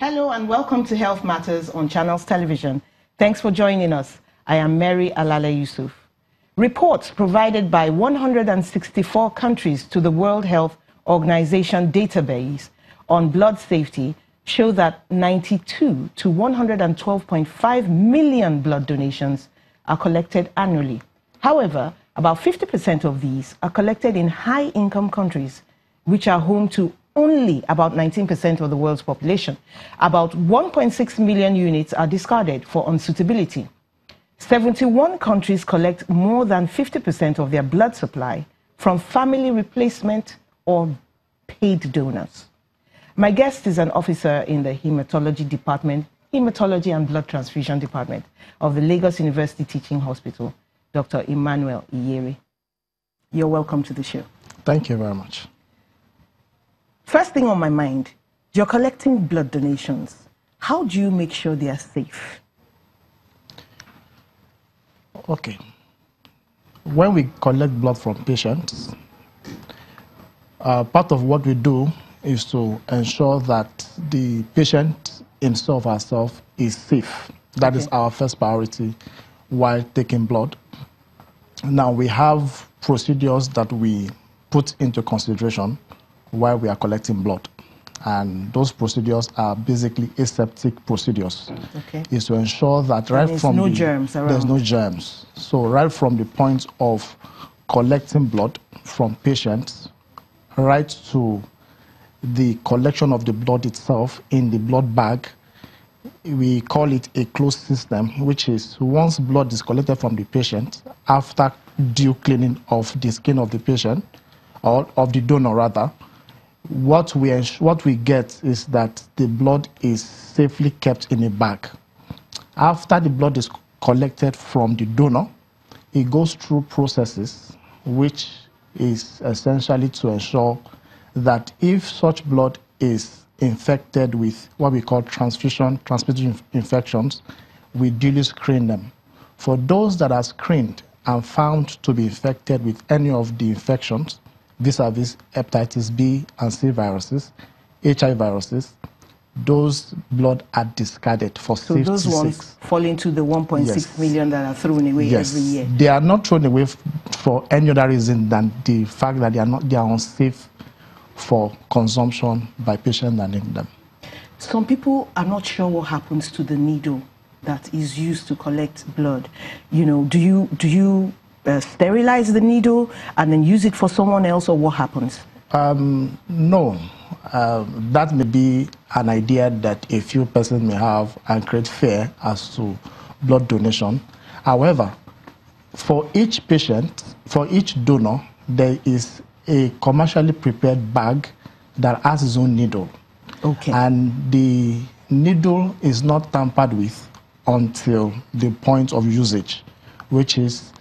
Hello and welcome to Health Matters on Channels Television. Thanks for joining us. I am Mary Alale Yusuf. Reports provided by 164 countries to the World Health Organization database on blood safety show that 92 to 112.5 million blood donations are collected annually. However, about 50% of these are collected in high-income countries, which are home to only about 19% of the world's population. About 1.6 million units are discarded for unsuitability. 71 countries collect more than 50% of their blood supply from family replacement or paid donors. My guest is an officer in the Hematology Department, Hematology and Blood Transfusion Department of the Lagos University Teaching Hospital, Dr. Emmanuel Iyere. You're welcome to the show. Thank you very much. First thing on my mind, you're collecting blood donations. How do you make sure they are safe? Okay. When we collect blood from patients, part of what we do is to ensure that the patient himself or herself is safe. That is our first priority while taking blood. Now, we have procedures that we put into consideration while we are collecting blood. And those procedures are basically aseptic procedures. Okay. Is to ensure that there's no germs around. There's no germs. So right from the point of collecting blood from patients, right to the collection of the blood itself in the blood bag, we call it a closed system, which is once blood is collected from the patient, after due cleaning of the skin of the patient, or of the donor rather, what we get is that the blood is safely kept in a bag. After the blood is collected from the donor, it goes through processes, which is essentially to ensure that if such blood is infected with what we call transmission infections, we duly screen them. For those that are screened and found to be infected with any of the infections, vis-a-vis hepatitis B and C viruses, HIV viruses, those blood are discarded for safety. So those ones fall into the 1.6 million that are thrown away every year? They are not thrown away for any other reason than the fact that they are unsafe for consumption by patients that need them. Some people are not sure what happens to the needle that is used to collect blood. You know, do you sterilize the needle and then use it for someone else, or what happens? No. That may be an idea that a few persons may have and create fear as to blood donation. However, for each patient, for each donor, there is a commercially prepared bag that has its own needle. Okay. And the needle is not tampered with until the point of usage, which is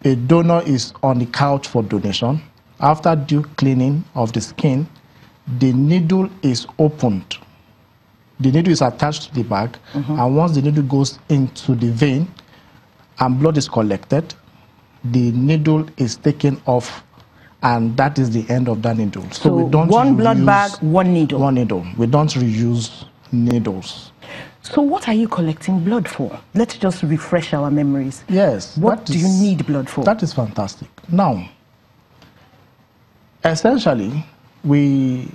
a donor is on the couch for donation. After due cleaning of the skin, the needle is opened. The needle is attached to the bag, and once the needle goes into the vein and blood is collected, the needle is taken off, and that is the end of that needle. So we don't one blood bag, one needle. One needle. We don't reuse needles. So what are you collecting blood for? Let's just refresh our memories. Yes. What do you need blood for? That is fantastic. Now, essentially, we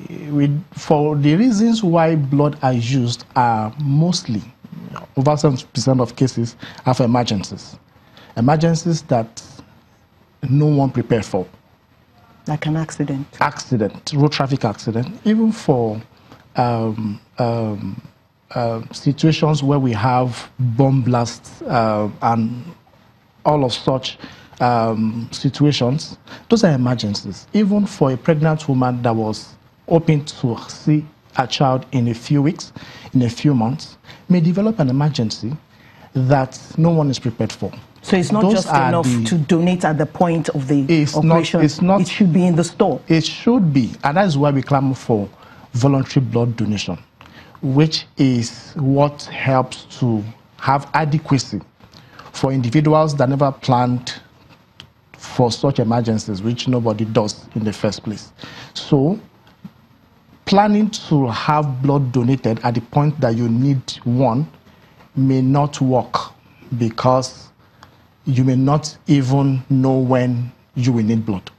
for the reasons why blood are used are mostly, over 70% of cases, are for emergencies. Emergencies that no one prepared for. Like an accident. Accident, road traffic accident, even for situations where we have bomb blasts and all of such situations. Those are emergencies. Even for a pregnant woman that was hoping to see a child in a few weeks, in a few months, may develop an emergency that no one is prepared for. So it's not just enough to donate at the point of the operation. It should be in the store. It should be, and that is why we clamor for voluntary blood donation, which is what helps to have adequacy for individuals that never planned for such emergencies, which nobody does in the first place. So planning to have blood donated at the point that you need one may not work, because you may not even know when you will need blood.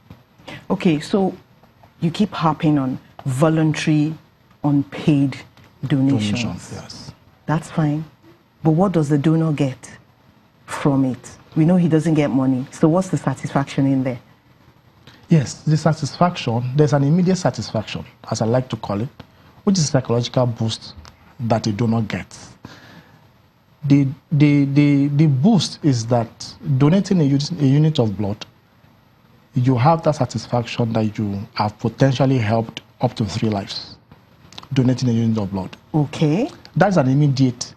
Okay, so you keep harping on voluntary, unpaid donations. Yes. That's fine. But what does the donor get from it? We know he doesn't get money. So what's the satisfaction in there? Yes, the satisfaction, there's an immediate satisfaction, as I like to call it, which is a psychological boost that a donor gets. The boost is that donating a unit of blood, you have that satisfaction that you have potentially helped up to 3 lives. Donating a unit of blood. Okay. That's an immediate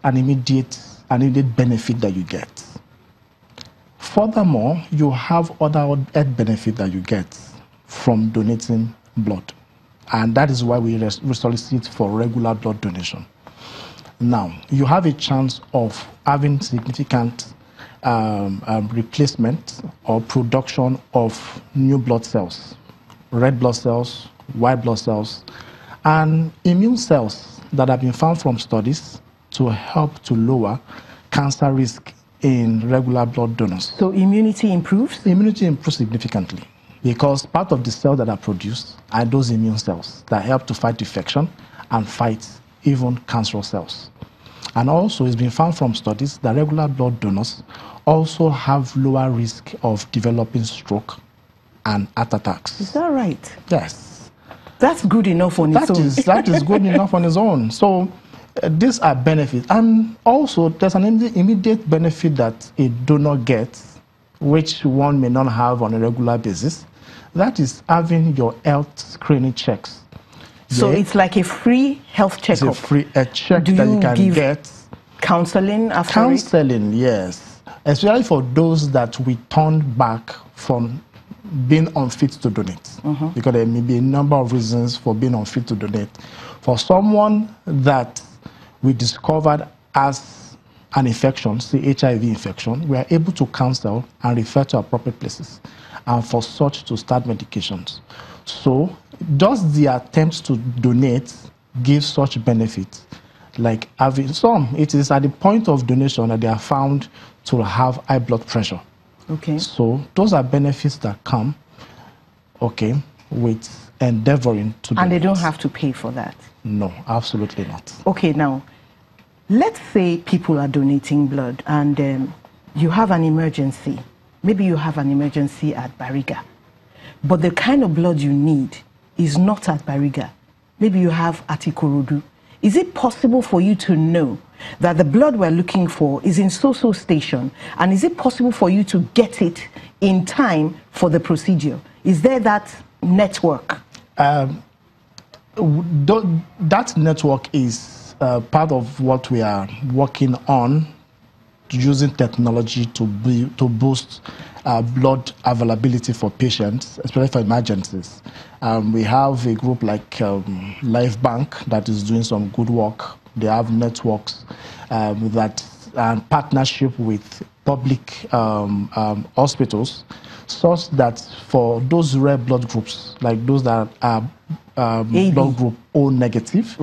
benefit that you get. Furthermore, you have other benefit that you get from donating blood. And that is why we solicit for regular blood donation. Now, you have a chance of having significant replacement or production of new blood cells, red blood cells, white blood cells, and immune cells that have been found from studies to help to lower cancer risk in regular blood donors. So immunity improves? Immunity improves significantly, because part of the cells that are produced are those immune cells that help to fight infection and fight even cancerous cells. And also it's been found from studies that regular blood donors also have lower risk of developing stroke and heart attacks. Is that right? Yes. That's good enough on its own. That is good enough on its own. So these are benefits. And also there's an immediate benefit that a donor gets, which one may not have on a regular basis. That is having your health screening checks. So it's like a free health checkup. It's a free check that you can get. Counseling after Counseling, yes. Especially for those that we turned back from being unfit to donate. Because there may be a number of reasons for being unfit to donate. For someone that we discovered as an infection, say HIV infection, we are able to counsel and refer to appropriate places, and for such to start medications. So just the attempt to donate gives such benefits. Like having some, it is at the point of donation that they are found to have high blood pressure. Okay. So those are benefits that come, okay, with endeavoring to donate. And they don't have to pay for that? No, absolutely not. Okay, now, let's say people are donating blood and you have an emergency. Maybe you have an emergency at Bariga, but the kind of blood you need is not at Bariga. Maybe you have at Ikorodu. Is it possible for you to know that the blood we're looking for is in so-so station? And is it possible for you to get it in time for the procedure? Is there that network? That network is part of what we are working on, using technology to boost blood availability for patients, especially for emergencies. We have a group like Life Bank that is doing some good work. They have networks that and partnership with public hospitals, such that for those rare blood groups, like those that are blood group O negative,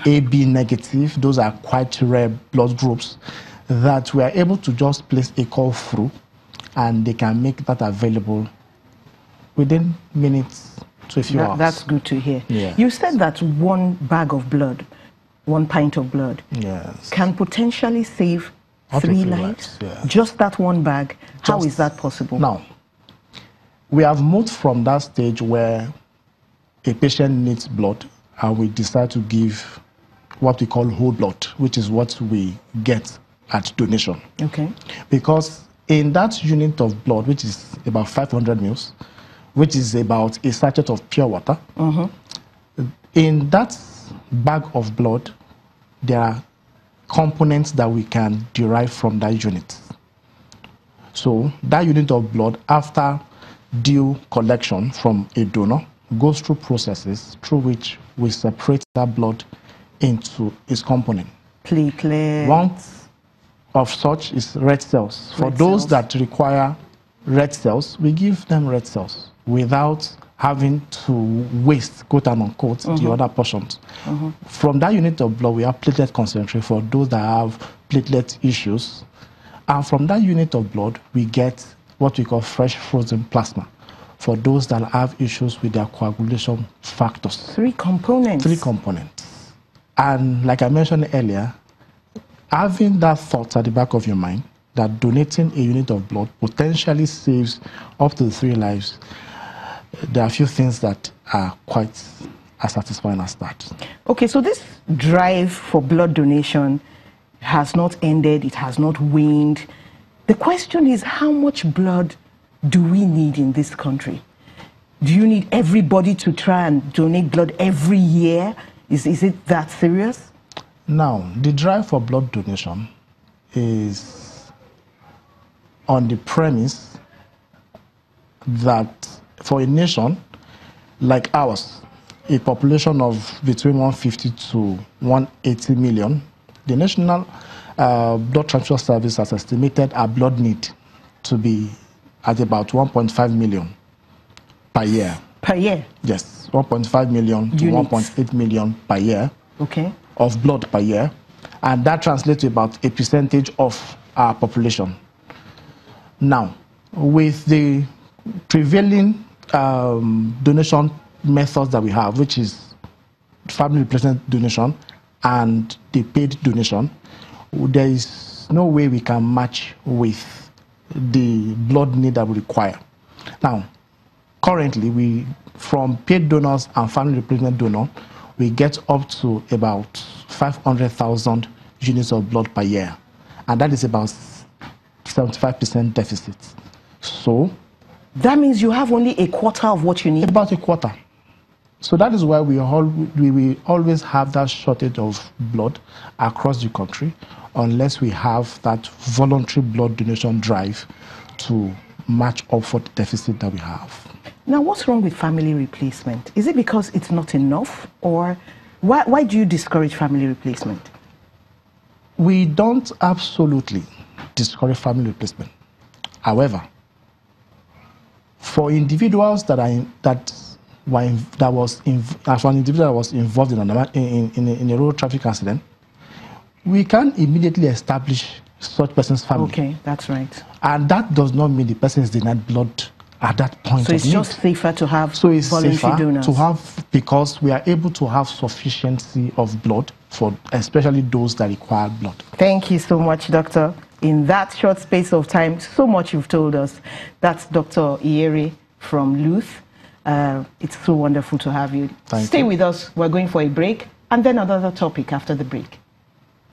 AB negative, those are quite rare blood groups, that we are able to just place a call through and they can make that available within minutes to a few hours. That's good to hear. Yes. You said that one bag of blood, 1 pint of blood, yes, can potentially save 3 lives? Yes. Just that one bag? How is that possible? Now, we have moved from that stage where a patient needs blood and we decide to give what we call whole blood, which is what we get at donation. Okay. Because in that unit of blood, which is about 500 mils, which is about a sachet of pure water, in that bag of blood, there are components that we can derive from that unit. So that unit of blood, after due collection from a donor, goes through processes through which we separate that blood into its component. Platelets. One of such is red cells. For those that require red cells, we give them red cells without having to waste, quote and unquote, the other portions. From that unit of blood, we have platelet concentrate for those that have platelet issues. And from that unit of blood, we get what we call fresh frozen plasma for those that have issues with their coagulation factors. 3 components. 3 components. And like I mentioned earlier, having that thought at the back of your mind that donating a unit of blood potentially saves up to 3 lives, there are a few things that are quite as satisfying as that. Okay, so this drive for blood donation has not ended, it has not waned. The question is, how much blood do we need in this country? Do you need everybody to try and donate blood every year? Is it that serious? Now, the drive for blood donation is on the premise that for a nation like ours, a population of between 150 to 180 million, the National Blood Transfusion Service has estimated our blood need to be at about 1.5 million per year. Per year? Yes, 1.5 million to 1.8 million per year. Okay. Of blood per year. And that translates to about a percentage of our population. Now, with the prevailing donation methods that we have, which is family replacement donation and the paid donation, there is no way we can match with the blood need that we require. Now, currently, from paid donors and family replacement donor, we get up to about 500,000 units of blood per year. And that is about 75% deficit. So that means you have only a quarter of what you need? About a quarter. So that is why we always have that shortage of blood across the country unless we have that voluntary blood donation drive to match up for the deficit that we have. Now, what's wrong with family replacement? Is it because it's not enough, or why do you discourage family replacement? We don't absolutely discourage family replacement. However, for individuals for an individual that was involved in a road traffic accident, we can immediately establish such person's family. Okay, that's right. And that does not mean the person is denied blood at that point. So it's just safer to have voluntary donors. Because we are able to have sufficiency of blood for especially those that require blood. Thank you so much, Doctor. In that short space of time, so much you've told us. That's Dr. Iyere from Luth. It's so wonderful to have you. Thank you. Stay with us. We're going for a break and then another topic after the break.